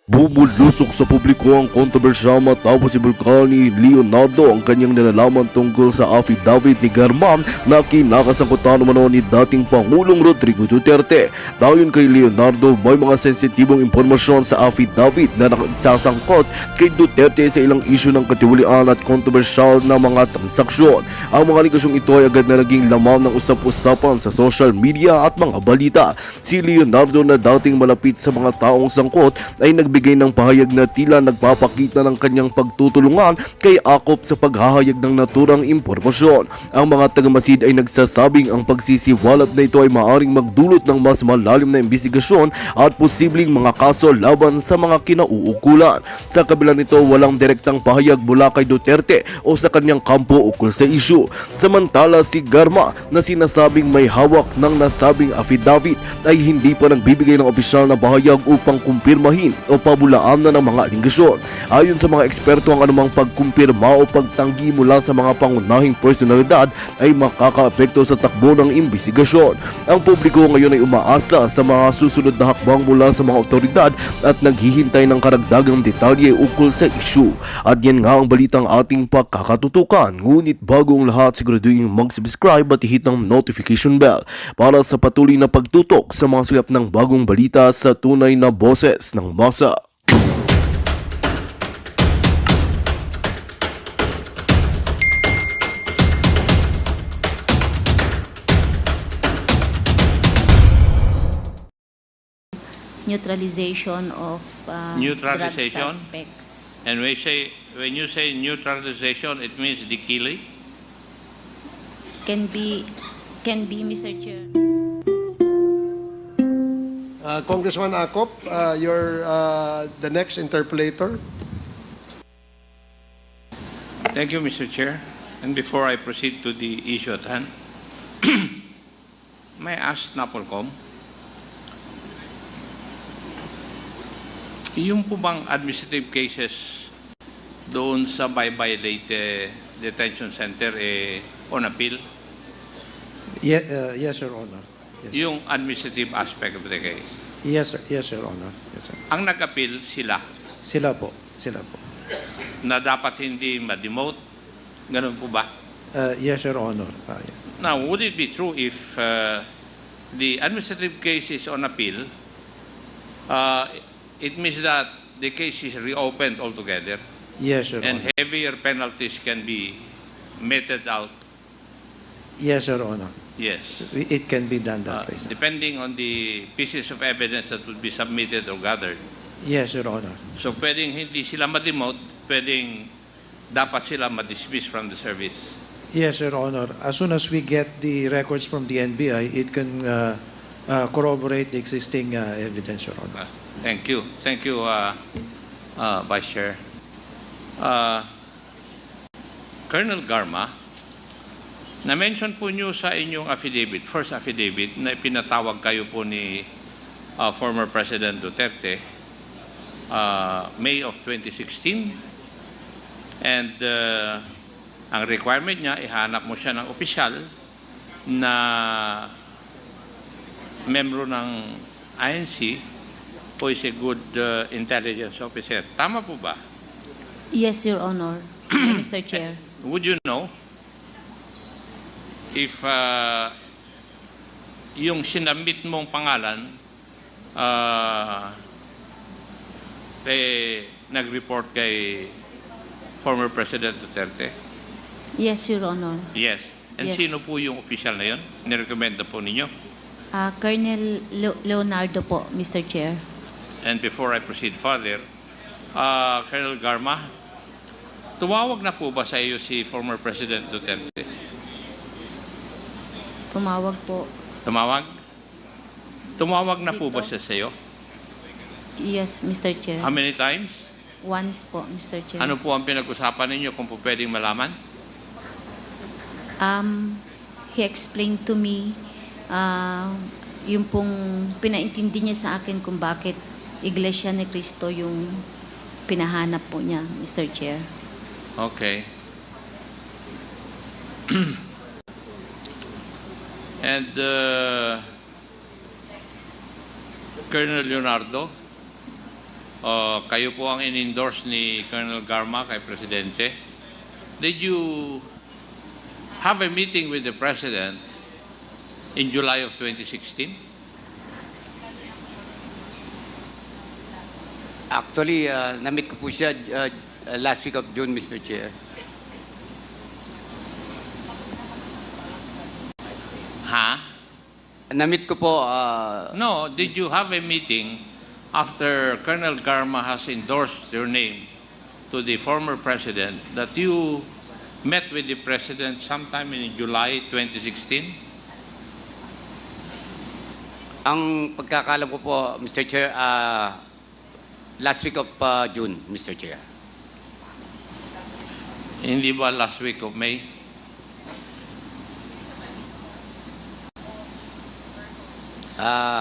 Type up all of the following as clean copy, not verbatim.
Bumulusok sa publiko ang kontrobersyal matapos ibulkan ni Leonardo ang kanyang nilalaman tungkol sa affidavit ni Garma na kinakasangkutan umano ni dating Pangulong Rodrigo Duterte. Dayon kay Leonardo, may mga sensitibong impormasyon sa affidavit na nagsasangkot kay Duterte sa ilang isyu ng katiwalian at kontrobersyal na mga transaksyon. Ang mga negosyong ito ay agad na naging laman ng usap-usapan sa social media at mga balita. Si Leonardo na dating malapit sa mga taong sangkot ay nagbigay ng pahayag na tila nagpapakita ng kanyang pagtutulungan kay Acop sa paghahayag ng naturang impormasyon. Ang mga tagamasid ay nagsasabing ang pagsisiwalat na ito ay maaaring magdulot ng mas malalim na imbestigasyon at posibleng mga kaso laban sa mga kinauukulan. Sa kabila nito, walang direktang pahayag mula kay Duterte o sa kanyang kampo ukol sa isyu. Samantala, si Garma na sinasabing may hawak ng nasabing affidavit ay hindi pa nagbibigay ng opisyal na pahayag upang kumpirmahin o pabulaan na ng mga aligasyon. Ayon sa mga eksperto, ang anumang pagkumpirma o pagtanggi mula sa mga pangunahing personalidad ay makakaapekto sa takbo ng imbestigasyon. Ang publiko ngayon ay umaasa sa mga susunod na hakbang mula sa mga otoridad at naghihintay ng karagdagang detalye ukol sa isyu. At yan nga ang balitang ating pagkakatutukan. Ngunit bago ang lahat, siguraduhin mag-subscribe at i-hit ang notification bell para sa patuloy na pagtutok sa mga silap ng bagong balita sa tunay na boses ng MASA. Neutralization of drug suspects. And when you say neutralization, it means the killing? Can be, Mr. Chair. Congressman Acop, you're the next interpolator. Thank you, Mr. Chair. And before I proceed to the issue at hand, may I ask Napolcom, yung po bang administrative cases doon sa Baybay Leyte Detention Center on appeal? Yes, Your Honor. Yes, Yung administrative aspect of the case. yes, Your Honor. Yes, sir. Ang nag-appeal sila Sila po. na dapat hindi ma-demote. Ganun po ba? Yes, Your Honor. Yeah. Now, would it be true if the administrative case is on appeal, it means that the case is reopened altogether Yes, Your and Honor. heavier penalties can be meted out? Yes, Your Honor. Yes. It can be done that way, sir. Depending on the pieces of evidence that would be submitted or gathered. Yes, Your Honor. So, pwedeng hindi sila ma-demote, pwedeng dapat sila ma-dismiss from the service. Yes, Your Honor. As soon as we get the records from the NBI, it can corroborate the existing evidence, Your Honor. Thank you. Thank you, Vice Chair. Colonel Garma, na-mention po niyo sa inyong affidavit, first affidavit, na pinatawag kayo po ni former President Duterte, May of 2016. And ang requirement niya, ihanap mo siya ng opisyal na membro ng INC who is a good intelligence officer. Tama po ba? Yes, Your Honor, Mr. Chair. Would you know if yung sinabit mong pangalan nag-report kay former President Duterte? Yes, Your Honor. Yes. And Yes. sino po yung official na yun? Nirekomenda po ninyo? Colonel Leonardo po, Mr. Chair. And before I proceed further, Colonel Garma, tumawag na po ba sa iyo si former President Duterte? Tumawag po. Tumawag? Tumawag na po Dito. ba siya sa iyo? Yes, Mr. Chair. How many times? Once po, Mr. Chair. Ano po ang pinag-usapan ninyo kung po pwedeng malaman? He explained to me yung pong pinaintindi niya sa akin kung bakit Iglesia ni Cristo yung pinahanap po niya, Mr. Chair. Okay. And Colonel Leonardo, kayo po ang in-endorse ni Colonel Garma kay Presidente. Did you have a meeting with the President in July of 2016? Actually, na-meet ko po siya last week of June, Mr. Chair. Ha? Na-meet ko po, No, did you have a meeting after Colonel Garma has endorsed your name to the former President that you met with the President sometime in July 2016? ang pagkakalam ko po, Mr. Chair, last week of June, Mr. Chair. Hindi ba last week of May?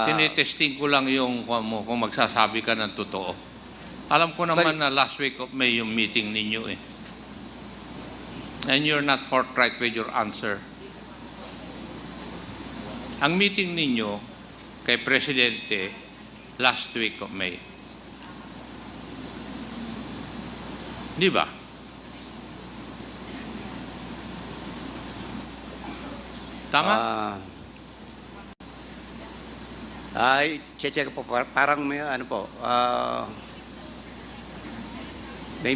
Tinitesting ko lang yung kung magsasabi ka ng totoo. Alam ko naman na last week of May yung meeting ninyo eh. And you're not forthright with your answer. Ang meeting ninyo kay Presidente last week of May. Di ba? Tama? Ay, check po, parang may ano po, may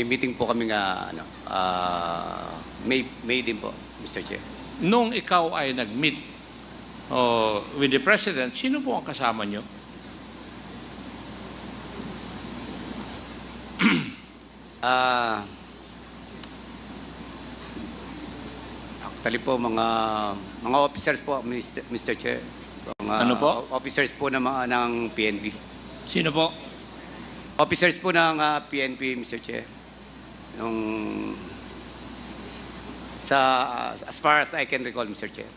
meeting po kami nga May din po, Mr. Chair. Nung ikaw ay nag-meet with the President, sino po ang kasama nyo? Actually po, mga officers po, Mr. Chair. Mga Ano po? Officers po ng PNP. Sino po? Officers po ng PNP, Mr. Chair. As far as I can recall, Mr. Chair.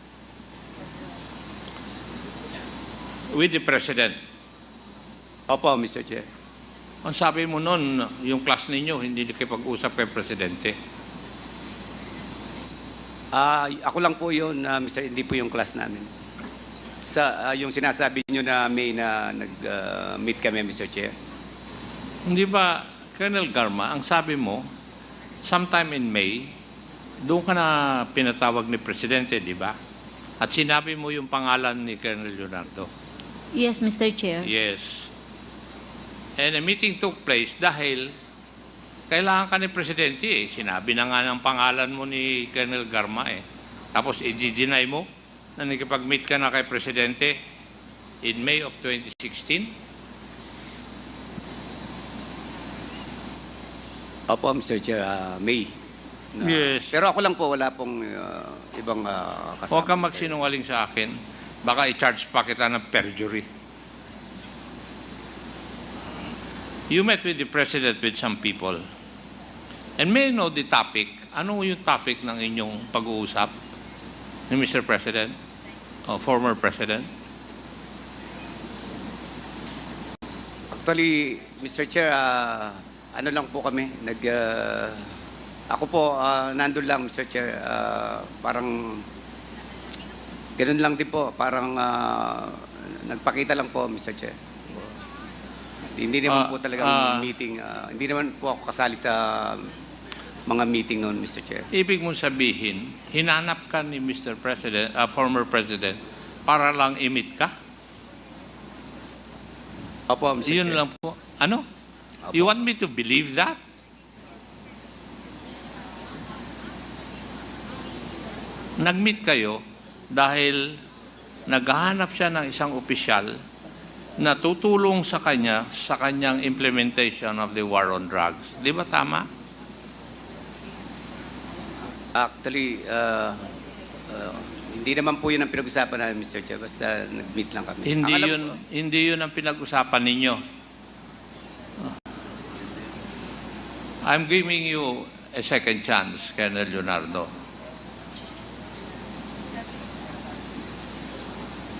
With the President. Opo, Mr. Chair. Ang sabi mo noon, yung class ninyo, hindi nakipag-usap kay Presidente. Ako lang po yun, Mr. Hindi po yung class namin. Yung sinasabi nyo na may na nag-meet kami, Mr. Chair. Hindi ba, Colonel Garma, ang sabi mo, sometime in May, doon ka na pinatawag ni Presidente, di ba? At sinabi mo yung pangalan ni Colonel Leonardo. Yes, Mr. Chair. Yes. And a meeting took place dahil kailangan ka ni Presidente eh. Sinabi na nga ng pangalan mo ni Colonel Garma eh. Tapos i-deny mo na nakipag-meet ka na kay Presidente in May of 2016. Opo, Mr. Chair, May. Yes. Pero ako lang po, wala pong ibang kasama. Huwag kang Mr. magsinungaling sa akin. Baka i-charge pa kita ng perjury. You met with the President with some people. And may I know the topic? Ano yung topic ng inyong pag-uusap ni Mr. President? Former President? Actually, Mr. Chair, ano lang po kami, ako po, nandun lang, Mr. Chair, parang, ganun lang din po, parang, nagpakita lang po, Mr. Chair. Hindi naman po talagang meeting, hindi naman po ako kasali sa mga meeting noon, Mr. Chair. Ibig mong sabihin, hinanap ka ni Mr. President, former President, para lang i-meet ka? Opo, Mr. Yun Chair. lang po. Ano? Opo. You want me to believe that? Nag-meet kayo dahil naghahanap siya ng isang opisyal na tutulong sa kanya sa kanyang implementation of the war on drugs. Di ba tama? Actually, hindi naman po yun ang pinag-usapan namin, Mr. Chair. Basta nag-meet lang kami. Hindi yun ang pinag-usapan ninyo. I'm giving you a second chance, Colonel Leonardo.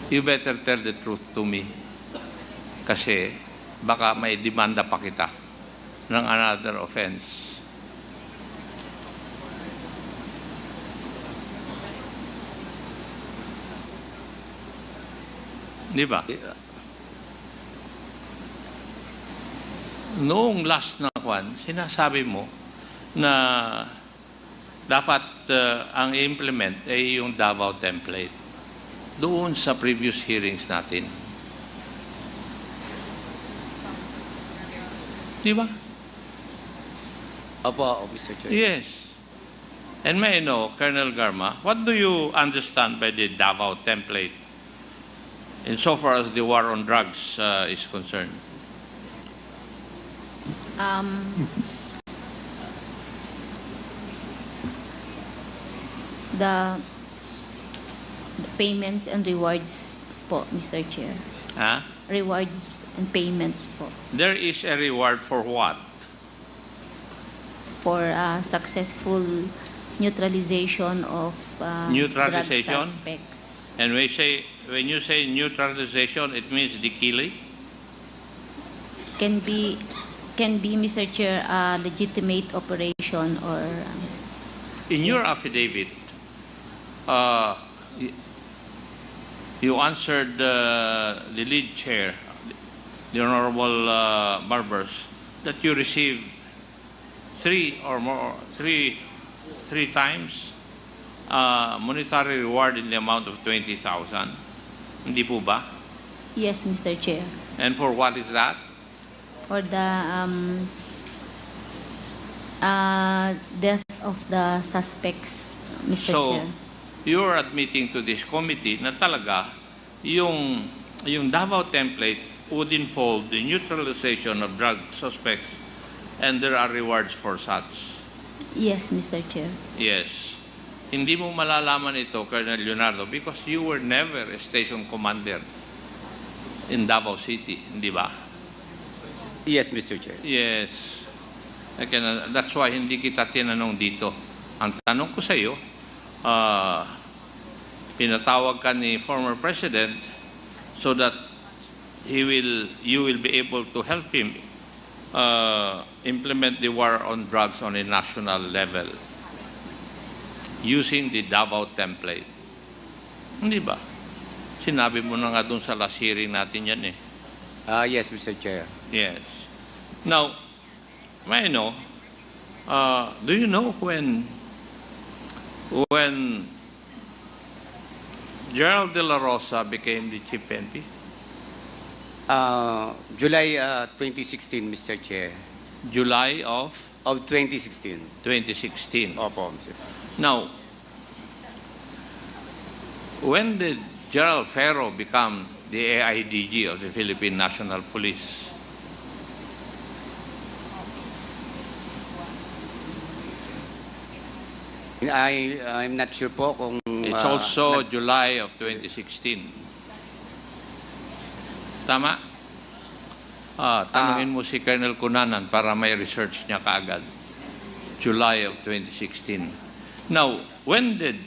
You better tell the truth to me. Kasi baka may demanda pa kita ng another offense. Di ba? noong last na kwan, sinasabi mo na dapat ang i-implement ay yung Davao template doon sa previous hearings natin. Di ba? Opo, Mr. Chair. Yes. And may I know, Colonel Garma, what do you understand by the Davao template insofar as the war on drugs is concerned? The payments and rewards po, Mr. Chair. Huh? Rewards and payments po There is a reward for what? for successful neutralization of Neutralization? drug suspects. And when you say neutralization, it means the killing? Can be, Mr. Chair, a legitimate operation or In your Yes. affidavit, you answered the lead chair, the Honorable Barbers, that you received three times monetary reward in the amount of 20,000. Hindi po ba? yes, Mr. Chair, And for what is that? for the death of the suspects, Mr. So, Chair. you're admitting to this committee na talaga yung Davao template would involve the neutralization of drug suspects and there are rewards for such. Yes, Mr. Chair. Yes. Hindi mo malalaman ito, Colonel Leonardo, because you were never a station commander in Davao City, hindi ba? Yes, Mr. Chair. Yes. That's why hindi kita tinanong dito. Ang tanong ko sa iyo, pinatawag ka ni former President so that you will be able to help him implement the war on drugs on a national level using the Davao template. Hindi ba? Sinabi mo na nga dun sa last hearing natin yan eh. Yes, Mr. Chair. Yes. Now, may I know, do you know when Gerald de la Rosa became the chief NP? July 2016, Mr. Chair. July of Of 2016. 2016. Opo, Mr. Now, when did Gerald Ferro become the AIDG of the Philippine National Police? I'm not sure po kung... It's also July of 2016. Tama? Tanungin mo si Colonel Cunanan para may research niya kaagad. July of 2016. Now, when did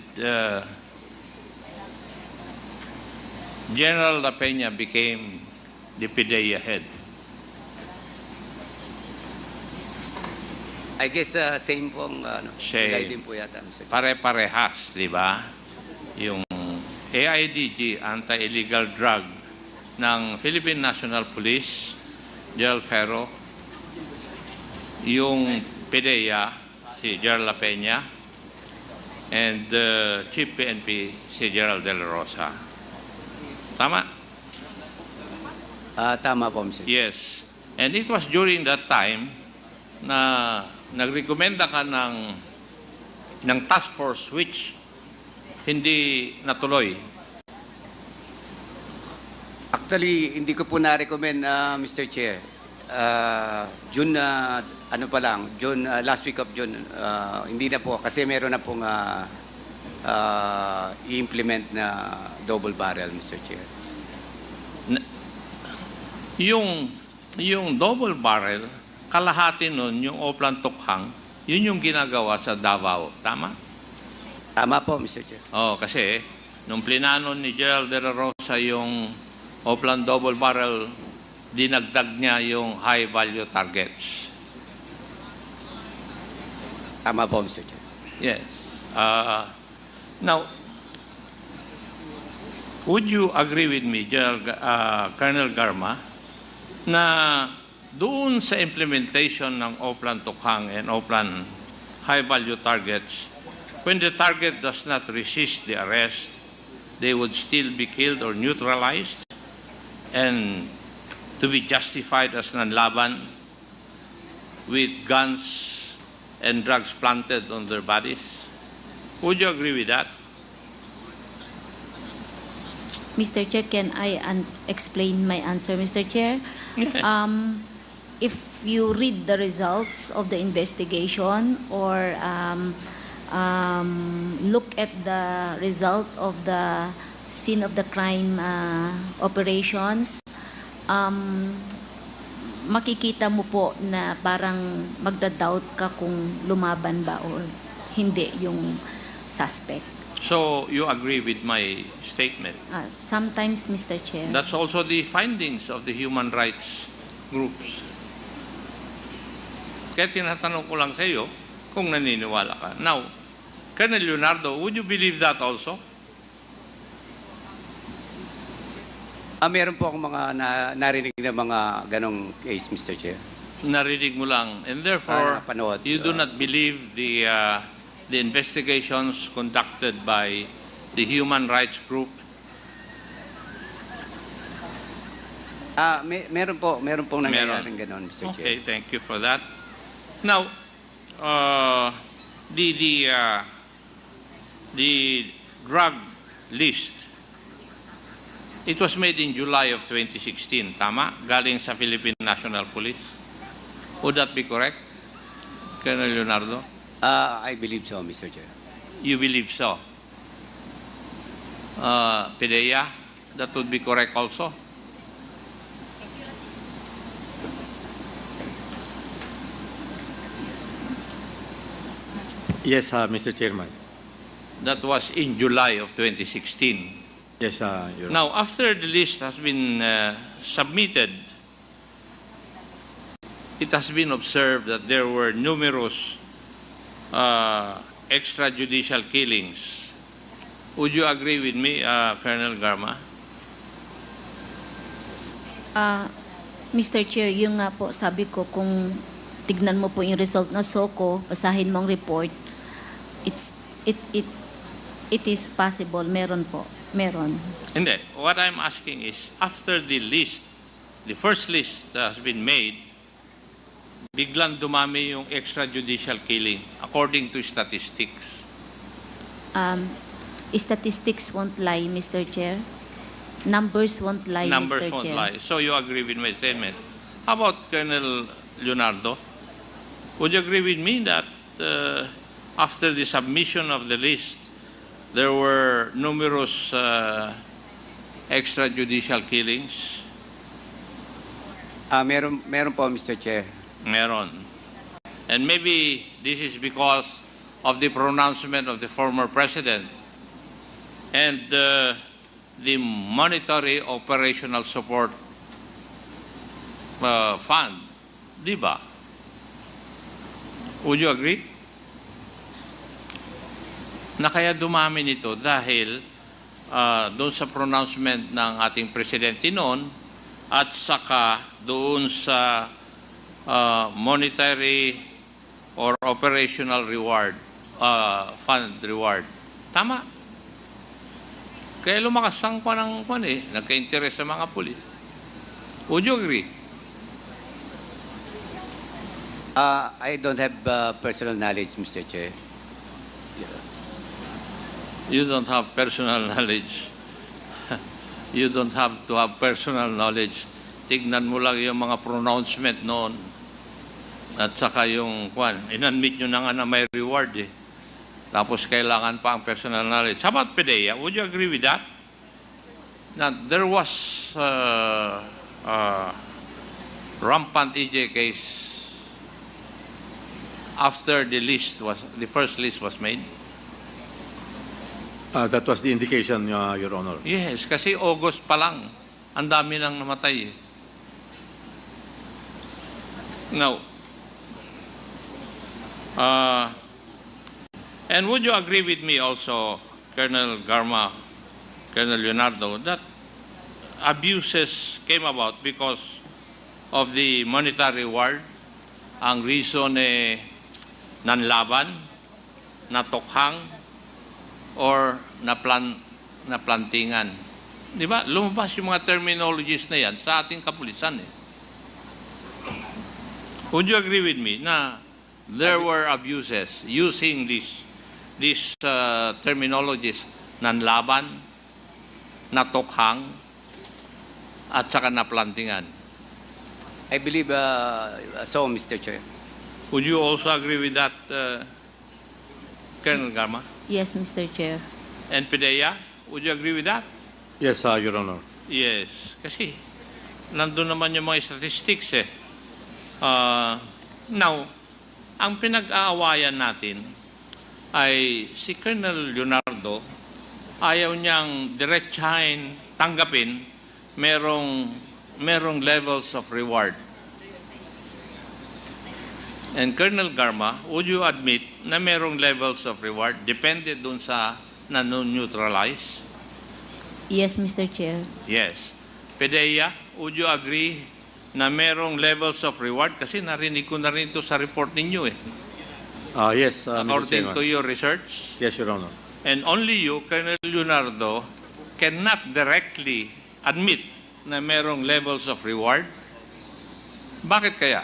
General La Peña became the PDEA head? I guess same pong Same. July din po yata, Mr. Chair. Pare-parehas, di ba? Yung AIDG, Anti-Illegal Drug, ng Philippine National Police, Gerald Ferro, yung PDEA, si Gerald La Peña, and Chief PNP, si Gerald de la Rosa. Tama? Tama po, Mr. Chair. Yes. And it was during that time na nagrekomenda ka ng task force which hindi natuloy. Actually, hindi ko po na-recommend, Mr. Chair. June, June, last week of June, hindi na po, kasi meron na pong i-implement na double barrel, Mr. Chair. Yung double barrel, kalahati nun, yung Oplan Tukhang, yun yung ginagawa sa Davao. Tama? Tama po, Mr. Chair. Oh, kasi nung plinano ni Gerald de la Rosa yung Oplan double barrel, dinagdag niya yung high value targets. Tama po, Mr. Chair. Yes. Now, would you agree with me, Colonel Garma, na doon sa implementation ng Oplan Tukhang and Oplan high-value targets, when the target does not resist the arrest, they would still be killed or neutralized and to be justified as nanlaban with guns and drugs planted on their bodies. Would you agree with that? Mr. Chair, can I explain my answer, Mr. Chair? If you read the results of the investigation or look at the result of the scene of the crime operations, makikita mo po na parang magda-doubt ka kung lumaban ba or hindi yung suspect. So you agree with my statement? Sometimes, Mr. Chair. That's also the findings of the human rights groups. Kaya tinatanong ko lang sa iyo kung naniniwala ka. Now, Colonel Leonardo, would you believe that also? Meron po akong mga narinig na mga ganong case, Mr. Chair. Narinig mo lang. And therefore, Napanood. you do not believe the investigations conducted by the human rights group? Meron pong nangyayaring ganon, Mr. Chair. Okay, thank you for that. Now, the drug list, it was made in July of 2016, tama? Galing sa Philippine National Police. Would that be correct, Colonel Leonardo? I believe so, Mr. Chair. You believe so? Pbbm, that would be correct also? Yes, Mr. Chairman. That was in July of 2016. Yes, Your Honor. Now, after the list has been submitted, it has been observed that there were numerous extrajudicial killings. Would you agree with me, Colonel Garma? Mr. Chair, yung nga po sabi ko, kung tignan mo po yung result na SOCO, basahin mo ang report, it is possible, meron po, meron. Hindi. What I'm asking is, after the list, the first list has been made, biglang dumami yung extrajudicial killing according to statistics. Statistics won't lie, Mr. Chair. Numbers won't lie, Numbers Mr. won't Chair. lie. So you agree with my statement. How about Colonel Leonardo? Would you agree with me that after the submission of the list, there were numerous extrajudicial killings? Meron po, Mr. Chair. Meron. And maybe this is because of the pronouncement of the former president and the monetary operational support fund. Di ba? Would you agree? Na kaya dumami nito dahil doon sa pronouncement ng ating presidente noon at saka doon sa monetary or operational reward, fund reward. Tama. Kaya lumakas ang nagka-interest sa mga pulis. Would you agree? I don't have personal knowledge, Mr. Chair. You don't have personal knowledge. You don't have to have personal knowledge. Tignan mo lang yung mga pronouncement noon. At saka yung in-admit nyo na nga na may reward eh. Tapos kailangan pa ang personal knowledge. How about Pbbm? Would you agree with that? Now, there was rampant EJ case after the first list was made. That was the indication, Your Honor. Yes, kasi August pa lang. Ang dami nang namatay eh. Now, and would you agree with me also, Colonel Garma, Colonel Leonardo, that abuses came about because of the monetary reward, ang reason nanlaban, natokhang, or naplantingan. Di ba? Lumabas yung mga terminologies na yan sa ating kapulisan. Would you agree with me na there were abuses using these terminologies, nanlaban, natokhang, at saka naplantingan? I believe so, Mr. Chair. Would you also agree with that, Colonel Garma? Yes, Mr. Chair. And Pidea, would you agree with that? Yes, Your Honor. Yes. Kasi nandun naman yung mga statistics Now, ang pinag-aawayan natin ay si Colonel Leonardo, ayaw niyang diretsahin, tanggapin, merong levels of reward. And Colonel Garma, would you admit na merong levels of reward depende dun sa nano-neutralize? Yes, Mr. Chair. Yes. Pidea, would you agree na merong levels of reward? Kasi narinig ko na rin ito sa report ninyo Yes, Mr. according Chairman. to your research. Yes, Your Honor. And only you, Colonel Leonardo, cannot directly admit na merong levels of reward. Bakit kaya?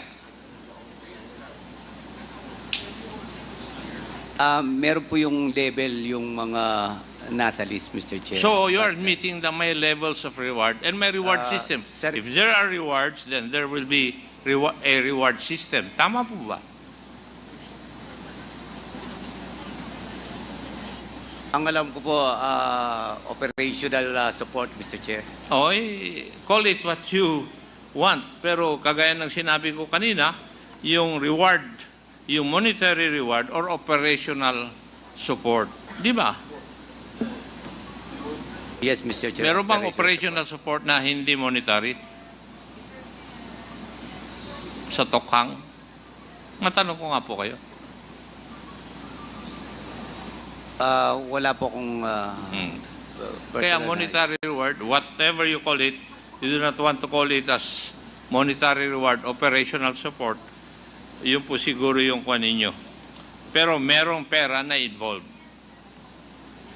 Meron po yung level yung mga nasa list, Mr. Chair. So you are admitting that may levels of reward and may reward system. sir- If there are rewards, then there will be a reward system. Tama po ba? Ang alam ko po, operational support, Mr. Chair. Okay, call it what you want. Pero kagaya ng sinabi ko kanina, yung reward, yung monetary reward or operational support. Di ba? Yes, Mr. Chair. Meron bang operational support na hindi monetary? Sa tokhang? Matanong ko nga po kayo. Wala po akong Kaya personal monetary reward, whatever you call it, you do not want to call it as monetary reward, operational support, yun po siguro yung kuha ninyo. Pero merong pera na involved.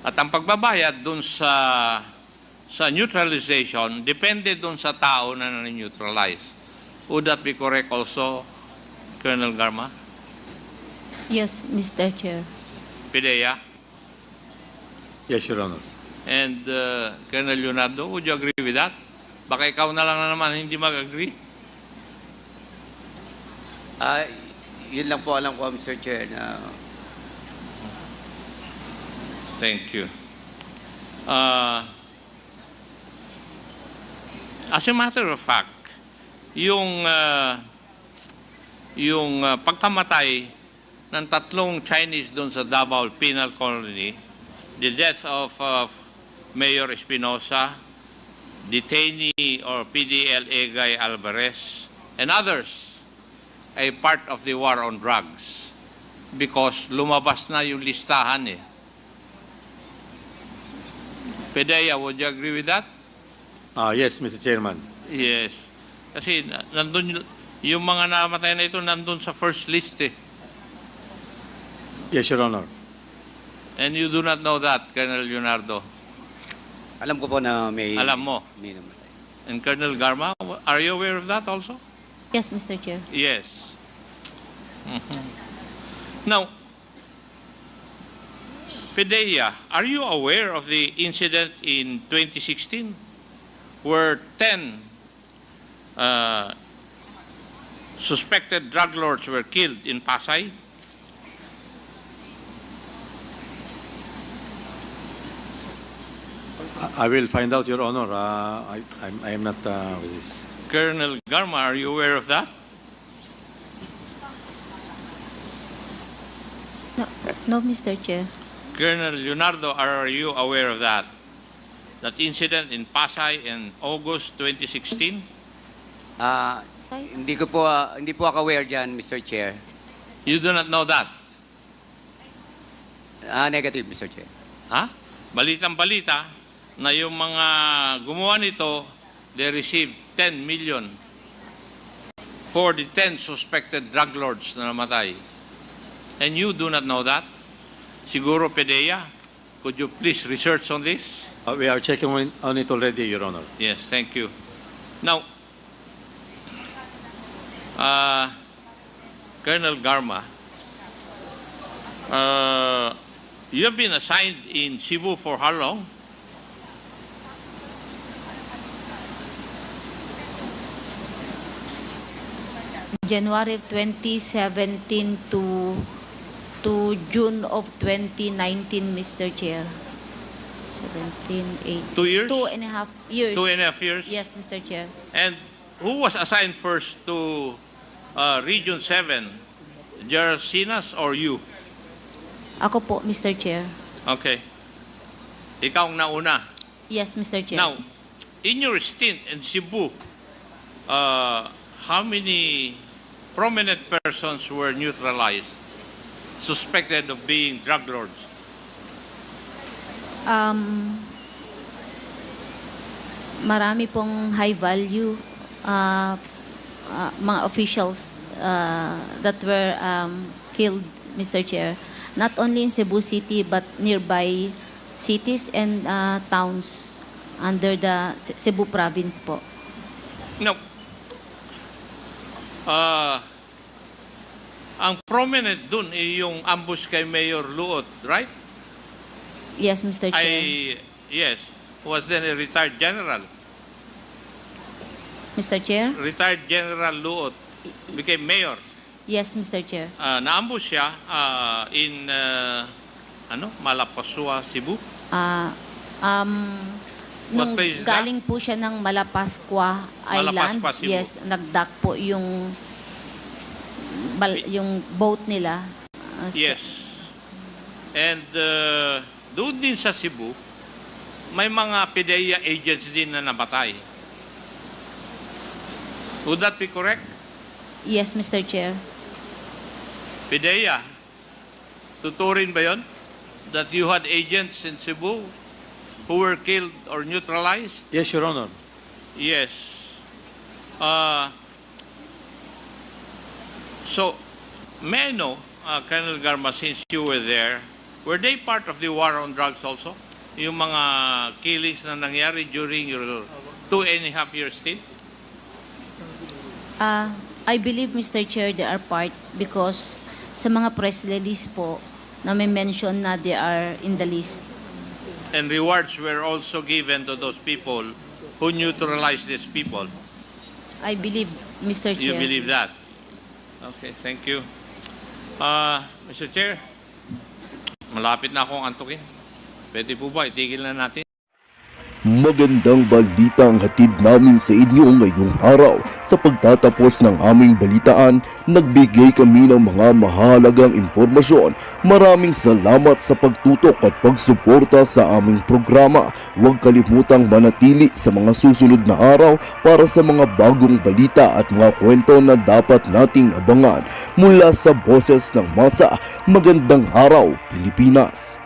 At ang pagbabayad dun sa neutralization, depende dun sa tao na na-neutralize. Would that be correct also, Colonel Garma? Yes, Mr. Chair. Pidea? Yes, Your Honor. And Colonel Leonardo, would you agree with that? Baka ikaw na lang naman hindi mag-agree? Yun lang po alam ko, Mr. Chair, na Thank you. As a matter of fact, yung pagkamatay ng 3 Chinese doon sa Davao Penal Colony, the death of Mayor Espinosa, detainee or PDL Egay Alvarez, and others ay part of the war on drugs because lumabas na yung listahan Pidea, would you agree with that? Yes, Mr. Chairman. Yes. Kasi nandun yung mga namatay na ito nandun sa first list Yes, Your Honor. And you do not know that, Colonel Leonardo. alam ko po na may... Alam mo. May namatay. And Colonel Garma, are you aware of that also? Yes, Mr. Chair. Yes. Now, Pidea, are you aware of the incident in 2016 where 10 suspected drug lords were killed in Pasay? I will find out, Your Honor. I am not with this. Colonel Garma, are you aware of that? No, Mr. Chair. Colonel Leonardo, are you aware of that? That incident in Pasay in August 2016? Hindi po ako aware dyan, Mr. Chair. You do not know that? Negative, Mr. Chair. Ha? Balitang-balita na yung mga gumawa nito, they received 10 million for the 10 suspected drug lords na namatay. And you do not know that? Siguro PDEA, could you please research on this? We are checking on it already, Your Honor. Yes, thank you. Now, Colonel Garma, you have been assigned in Cebu for how long? January of 2017 to June of 2019, Mr. Chair. 17, 8. 2 years? 2.5 years. 2.5 years? Yes, Mr. Chair. And who was assigned first to Region 7? Gerald Sinas or you? Ako po, Mr. Chair. Okay. Ikaw ang nauna. Yes, Mr. Chair. Now, in your stint in Cebu, how many prominent persons were neutralized, suspected of being drug lords? Marami pong high value mga officials that were killed, Mr. Chair. Not only in Cebu City but nearby cities and towns under the Cebu province po. Now, ang prominent dun ay yung ambush kay Mayor Luot, right? Yes, Mr. Chair. Yes, was then a retired general. Mr. Chair? Retired General Luot became mayor. Yes, Mr. Chair. Na-ambush siya in Malapasua, Cebu. Nung place is galing po siya ng Malapascua Island, Malapascua, Cebu. yes, nagdock po yung boat nila. Yes. And doon din sa Cebu, may mga PDEA agents din na namatay. Would that be correct? Yes, Mr. Chair. PDEA, tuturin ba yun? That you had agents in Cebu who were killed or neutralized? Yes, Your Honor. Yes. So, may I know, Colonel Garma, since you were there, were they part of the war on drugs also? Yung mga killings na nangyari during your 2.5 year stint? I believe, Mr. Chair, they are part because sa mga press release po na may mention na they are in the list. And rewards were also given to those people who neutralized these people. I believe, Mr. Chair. You believe that? Okay, thank you. Mr. Chair, malapit na akong antukin. Pwede po ba itigil na natin? Magandang balita ang hatid namin sa inyo ngayong araw. Sa pagtatapos ng aming balitaan, nagbigay kami ng mga mahalagang impormasyon. Maraming salamat sa pagtutok at pagsuporta sa aming programa. Huwag kalimutang manatili sa mga susunod na araw para sa mga bagong balita at mga kwento na dapat nating abangan. Mula sa Boses ng MASA, magandang araw, Pilipinas!